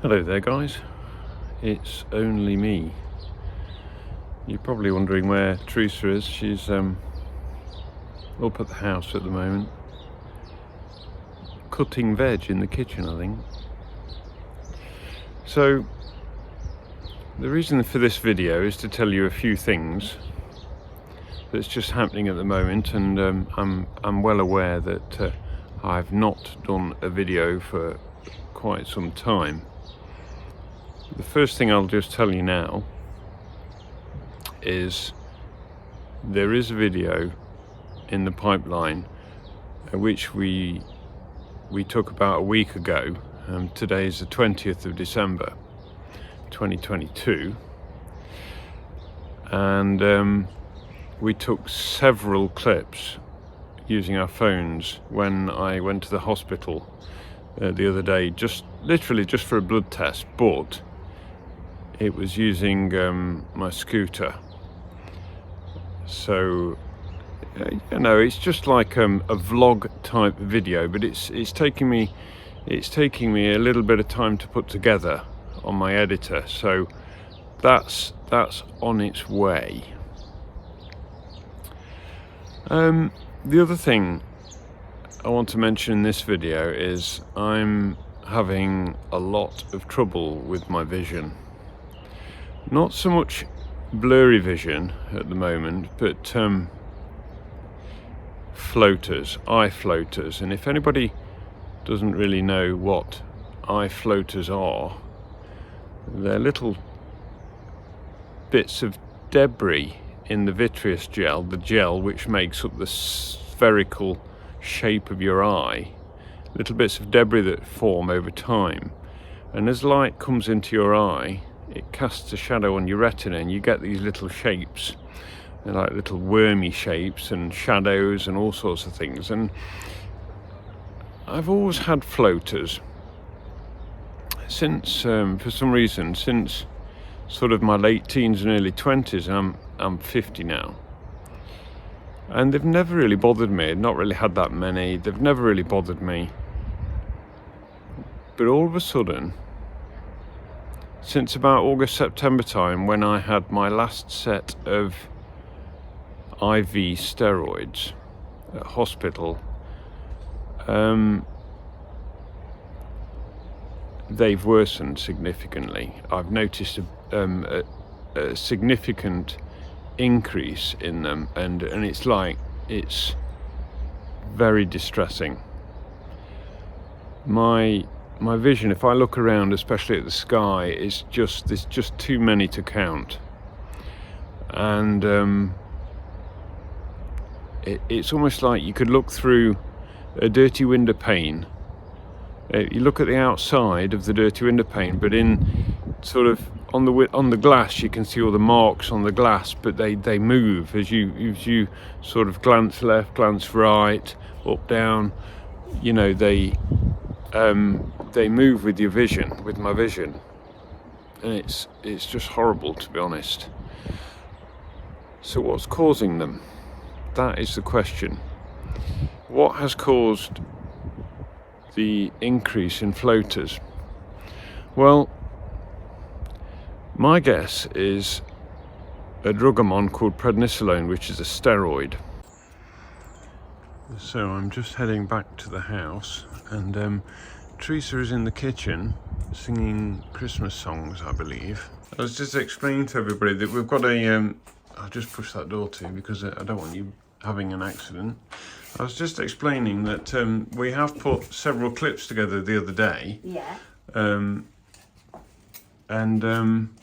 Hello there guys, it's only me. You're probably wondering where Teresa is. She's up at the house at the moment, cutting veg in the kitchen, I think. So the reason for this video is to tell you a few things that's just happening at the moment, and I'm well aware that I've not done a video for quite some time. The first thing I'll just tell you now is there is a video in the pipeline which we took about a week ago. Today is the 20th of December 2022, and we took several clips using our phones when I went to the hospital the other day, literally just for a blood test, but it was using my scooter. So it's just like a vlog type video, but it's taking me a little bit of time to put together on my editor, so that's on its way. The other thing I want to mention in this video is I'm having a lot of trouble with my vision. Not so much blurry vision at the moment, but floaters, eye floaters. And if anybody doesn't really know what eye floaters are, they're little bits of debris in the vitreous gel, the gel which makes up the spherical shape of your eye. Little bits of debris that form over time, and as light comes into your eye, it casts a shadow on your retina, and you get these little shapes. They're like little wormy shapes and shadows and all sorts of things. And I've always had floaters since, for some reason, since sort of my late teens and early 20s. I'm 50 now, and they've never really bothered me. I've not really had that many. They've never really bothered me. But all of a sudden, since about August, September time, when I had my last set of IV steroids at hospital, they've worsened significantly. I've noticed a significant increase in them, and it's very distressing. My vision, if I look around, especially at the sky, there's just too many to count. And it's almost like you could look through a dirty window pane. You look at the outside of the dirty window pane, but in sort of on the glass you can see all the marks on the glass, but they move as you sort of glance left, glance right, up, down. They move with your vision, with my vision, and it's just horrible, to be honest. So what's causing them? That is the question. What has caused the increase in floaters? Well, my guess is a drug I'm on called Prednisolone, which is a steroid. So I'm just heading back to the house, and Teresa is in the kitchen singing Christmas songs, I believe. I was just explaining to everybody that we've got I'll just push that door to because I don't want you having an accident. I was just explaining that we have put several clips together the other day. Yeah. And I'm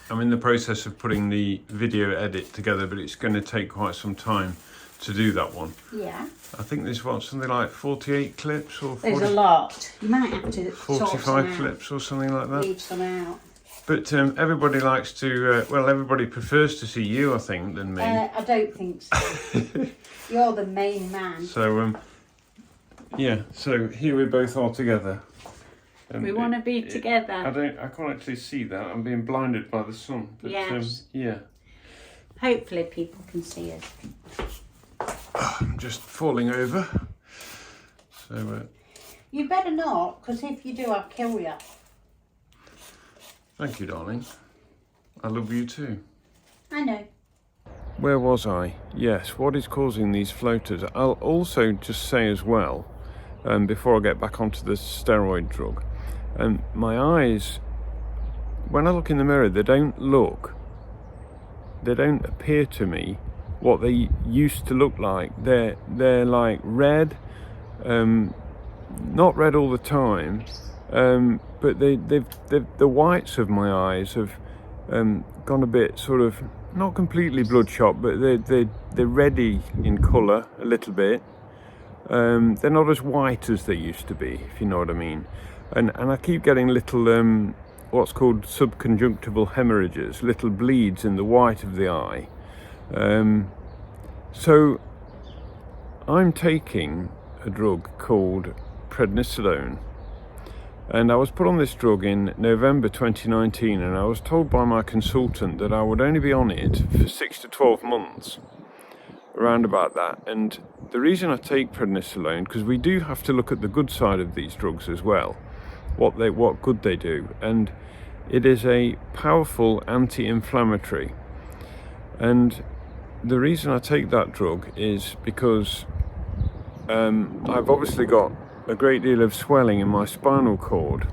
in the process of putting the video edit together, but it's going to take quite some time to do that one. Yeah. I think there's something like 48 clips or 40, There's a lot. You might have to 45 clips or something like that. Leave some out. But everybody likes to, everybody prefers to see you, I think, than me. I don't think so. You're the main man. So, so here we both are together. We want to be together. I can't actually see that. I'm being blinded by the sun. But, yes. Yeah. Hopefully people can see us. I'm just falling over. So You better not, because if you do, I'll kill you. Thank you, darling. I love you too. I know. Where was I? Yes, what is causing these floaters? I'll also just say as well, before I get back onto the steroid drug, my eyes, when I look in the mirror, they don't appear to me what they used to look like. They're like red, not red all the time, but the whites of my eyes have gone a bit sort of, not completely bloodshot, but they're reddy in colour a little bit. They're not as white as they used to be, if you know what I mean. And I keep getting little what's called subconjunctival hemorrhages, little bleeds in the white of the eye. So I'm taking a drug called Prednisolone, and I was put on this drug in November 2019, and I was told by my consultant that I would only be on it for 6 to 12 months, around about that. And the reason I take Prednisolone, because we do have to look at the good side of these drugs as well, what good they do, and it is a powerful anti-inflammatory. And the reason I take that drug is because I've obviously got a great deal of swelling in my spinal cord,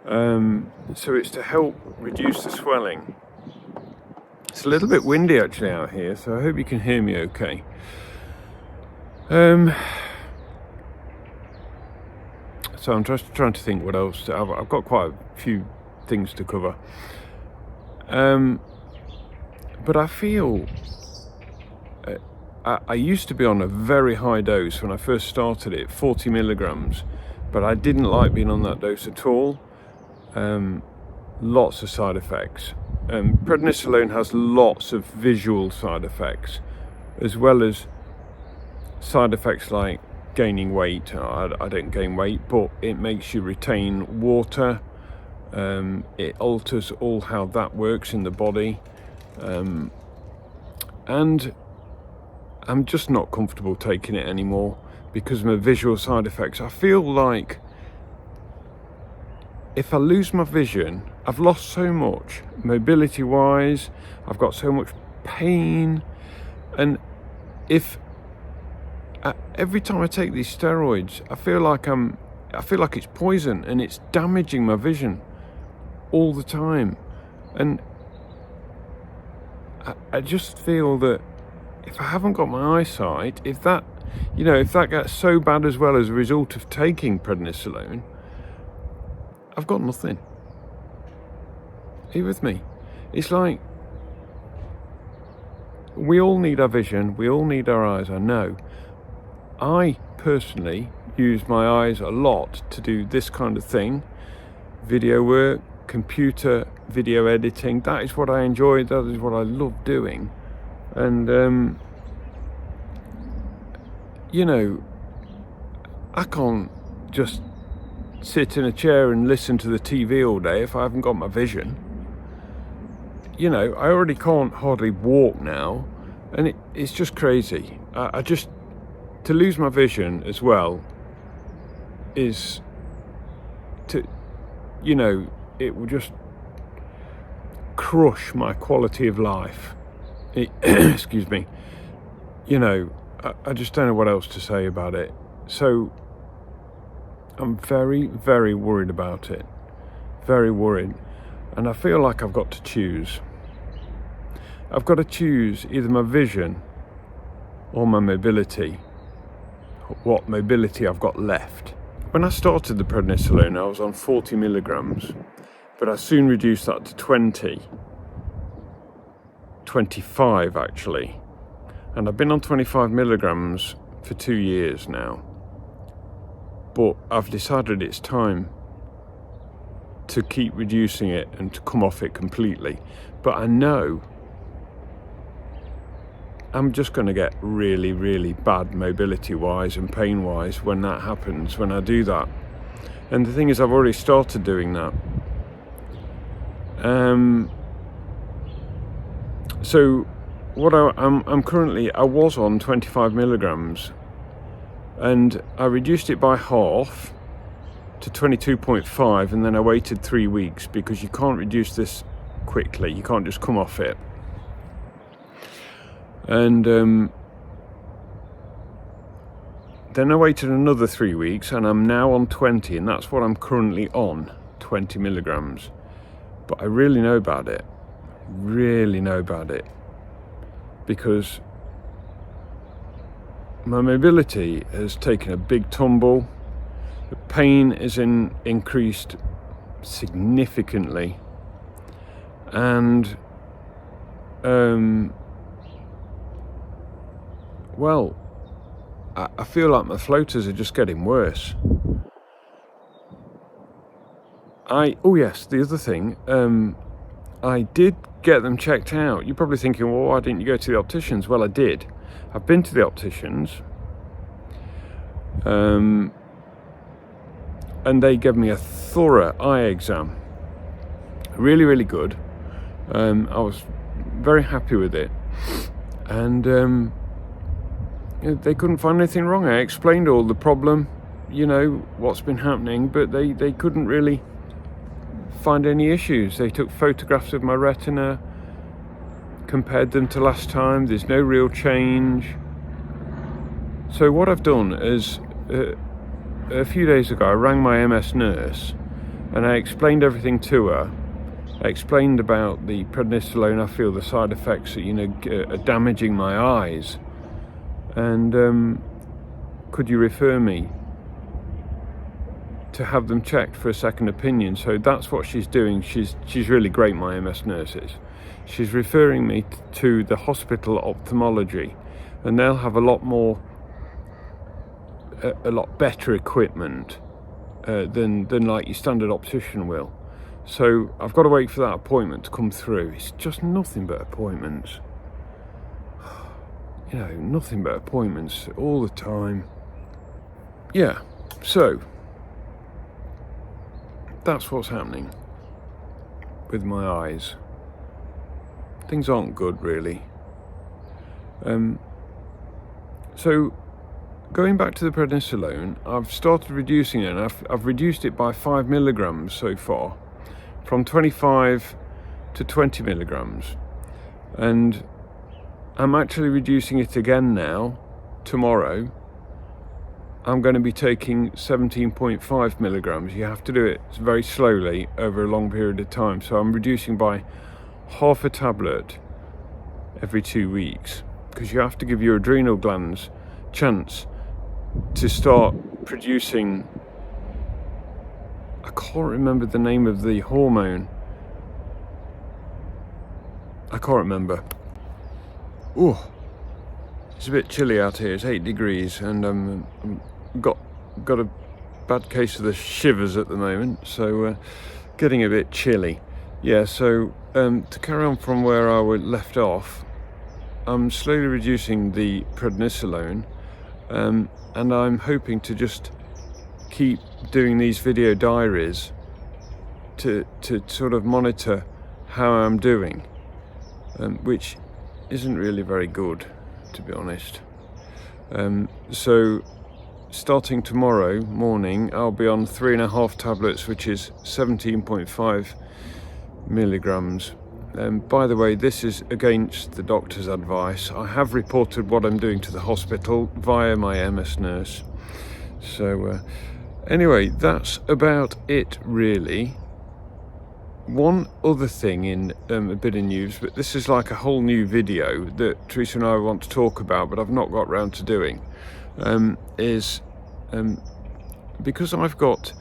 so it's to help reduce the swelling. It's a little bit windy actually out here, so I hope you can hear me okay. So I'm just trying to think what else. I've got quite a few things to cover, but I feel I used to be on a very high dose when I first started it, 40 milligrams, but I didn't like being on that dose at all. Lots of side effects. Prednisolone has lots of visual side effects, as well as side effects like gaining weight. I don't gain weight, but it makes you retain water. It alters all how that works in the body. And I'm just not comfortable taking it anymore because of my visual side effects. I feel like if I lose my vision, I've lost so much mobility wise, I've got so much pain, and every time I take these steroids, I feel like it's poison and it's damaging my vision all the time. And I just feel that if I haven't got my eyesight, if that gets so bad as well as a result of taking Prednisolone, I've got nothing. Are you with me? It's like we all need our vision, we all need our eyes, I know. I personally use my eyes a lot to do this kind of thing, video work, computer video editing. That is what I enjoy, that is what I love doing. And I can't just sit in a chair and listen to the TV all day if I haven't got my vision. I already can't hardly walk now, and it's just crazy. To lose my vision as well is it will just crush my quality of life. Excuse me. I just don't know what else to say about it. So I'm very, very worried about it. Very worried. And I feel like I've got to choose. I've got to choose either my vision or my mobility. What mobility I've got left. When I started the Prednisolone, I was on 40 milligrams, but I soon reduced that to 25 actually. And I've been on 25 milligrams for 2 years now. But I've decided it's time to keep reducing it and to come off it completely. But I know I'm just going to get really, really bad mobility-wise and pain-wise when that happens, when I do that. And the thing is, I've already started doing that. So what I'm currently, I was on 25 milligrams and I reduced it by half to 22.5, and then I waited 3 weeks because you can't reduce this quickly. You can't just come off it. And then I waited another 3 weeks, and I'm now on 20, and that's what I'm currently on, 20 milligrams. But I really know about it, because my mobility has taken a big tumble. The pain is increased significantly, and well, I feel like my floaters are just getting worse. Oh yes, the other thing, I did get them checked out. You're probably thinking, well, why didn't you go to the opticians? Well, I did. I've been to the opticians, and they gave me a thorough eye exam. Really good. I was very happy with it, and they couldn't find anything wrong. I explained all the problem, what's been happening, but they couldn't really find any issues. They took photographs of my retina, compared them to last time. There's no real change. So what I've done is, a few days ago I rang my MS nurse and I explained everything to her. I explained about the prednisolone. I feel the side effects that are damaging my eyes, and could you refer me to have them checked for a second opinion? So that's what she's doing. She's really great, my MS nurse is. She's referring me to the hospital ophthalmology, and they'll have a lot better equipment than like your standard optician will. So I've got to wait for that appointment to come through. It's just nothing but appointments. Nothing but appointments all the time. Yeah, so that's what's happening with my eyes. Things aren't good, really. So going back to the prednisolone, I've started reducing it, and I've reduced it by 5 milligrams so far, from 25 to 20 milligrams, and I'm actually reducing it again now. Tomorrow I'm going to be taking 17.5 milligrams. You have to do it very slowly over a long period of time, so I'm reducing by half a tablet every 2 weeks, because you have to give your adrenal glands chance to start producing, I can't remember the name of the hormone. I can't remember. Oh, it's a bit chilly out here. It's 8 degrees, and I'm got a bad case of the shivers at the moment, so getting a bit chilly. Yeah, so to carry on from where I left off, I'm slowly reducing the prednisolone, and I'm hoping to just keep doing these video diaries to sort of monitor how I'm doing, which isn't really very good, to be honest. So starting tomorrow morning, I'll be on 3.5 tablets, which is 17.5 milligrams. By the way, this is against the doctor's advice. I have reported what I'm doing to the hospital via my MS nurse. So anyway, that's about it, really. One other thing in a bit of news, but this is like a whole new video that Teresa and I want to talk about, but I've not got round to doing, is because I've got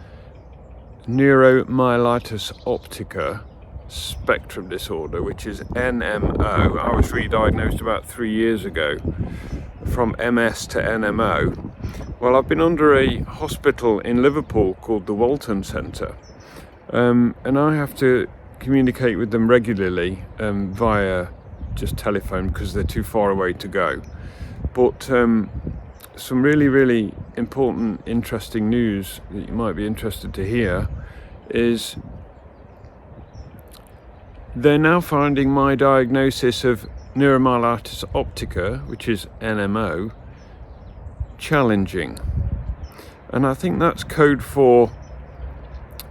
Neuromyelitis Optica spectrum disorder, which is NMO. I was re-diagnosed about 3 years ago from MS to NMO. Well, I've been under a hospital in Liverpool called the Waltham Centre, and I have to communicate with them regularly via just telephone, because they're too far away to go. But some really important, interesting news that you might be interested to hear is they're now finding my diagnosis of Neuromyelitis Optica, which is NMO, challenging. And I think that's code for,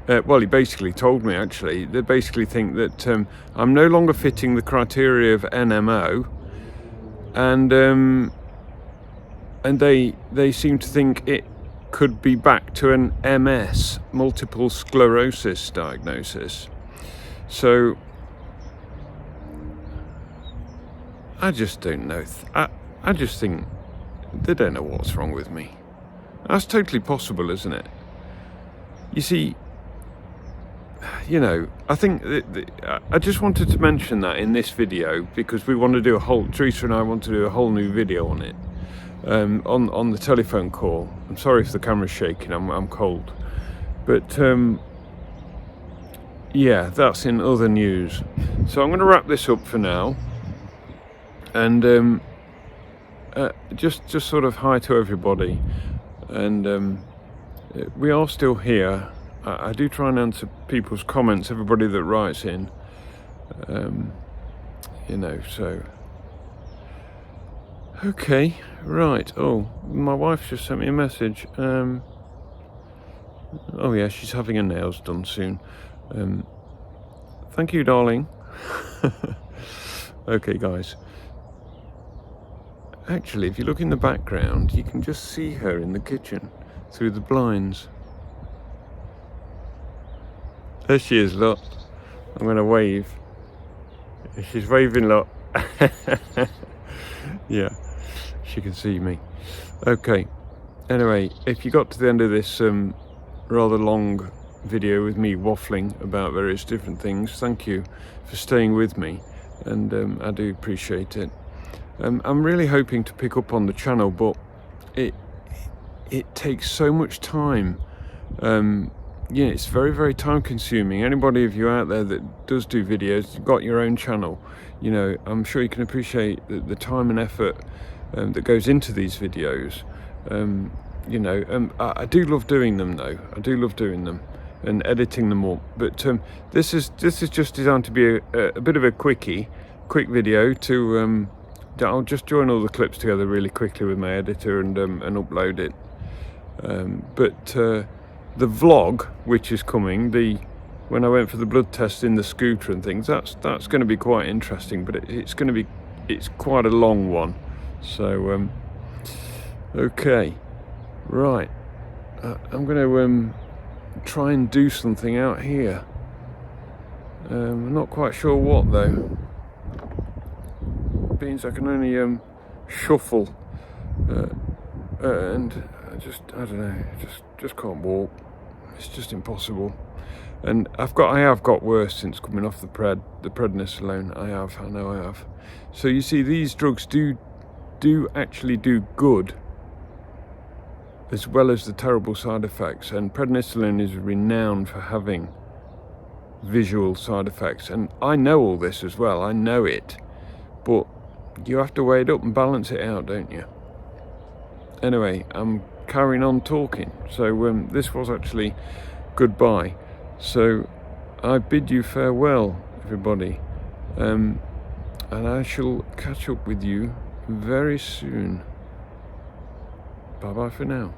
well, he basically told me, actually, they basically think that I'm no longer fitting the criteria of NMO, and they seem to think it could be back to an MS, multiple sclerosis diagnosis. So I just don't know. I just think they don't know what's wrong with me. That's totally possible, isn't it? You see, you know, I think I just wanted to mention that in this video because we want to do Teresa and I want to do a whole new video on it, on the telephone call. I'm sorry if the camera's shaking, I'm cold. But yeah, that's in other news. So I'm going to wrap this up for now. And just sort of hi to everybody. And we are still here. I do try and answer people's comments, everybody that writes in, you know, so. Okay, right. Oh, my wife just sent me a message. Oh yeah, she's having her nails done soon. Thank you, darling. Okay, guys. Actually, if you look in the background, you can just see her in the kitchen through the blinds. There she is, look. I'm going to wave. She's waving, look. Yeah, she can see me. Okay, anyway, if you got to the end of this rather long video with me waffling about various different things, thank you for staying with me, and I do appreciate it. I'm really hoping to pick up on the channel, but it takes so much time. Yeah, it's very, very time consuming. Anybody of you out there that does do videos, you've got your own channel, you know, I'm sure you can appreciate the time and effort that goes into these videos. You know, I do love doing them though. I do love doing them and editing them up. But this is just designed to be a bit of a quick video to I'll just join all the clips together really quickly with my editor and upload it. But the vlog, which is coming, when I went for the blood test in the scooter and things, that's going to be quite interesting. But it's quite a long one. So okay, right. I'm going to try and do something out here. I'm not quite sure what though. Means I can only shuffle and I don't know, just can't walk. It's just impossible. And I have got worse since coming off the prednisolone. I know I have. So you see, these drugs do actually do good as well as the terrible side effects, and prednisolone is renowned for having visual side effects, and I know all this as well. I know it, but you have to weigh it up and balance it out, don't you? Anyway, I'm carrying on talking. So this was actually goodbye. So I bid you farewell, everybody. And I shall catch up with you very soon. Bye-bye for now.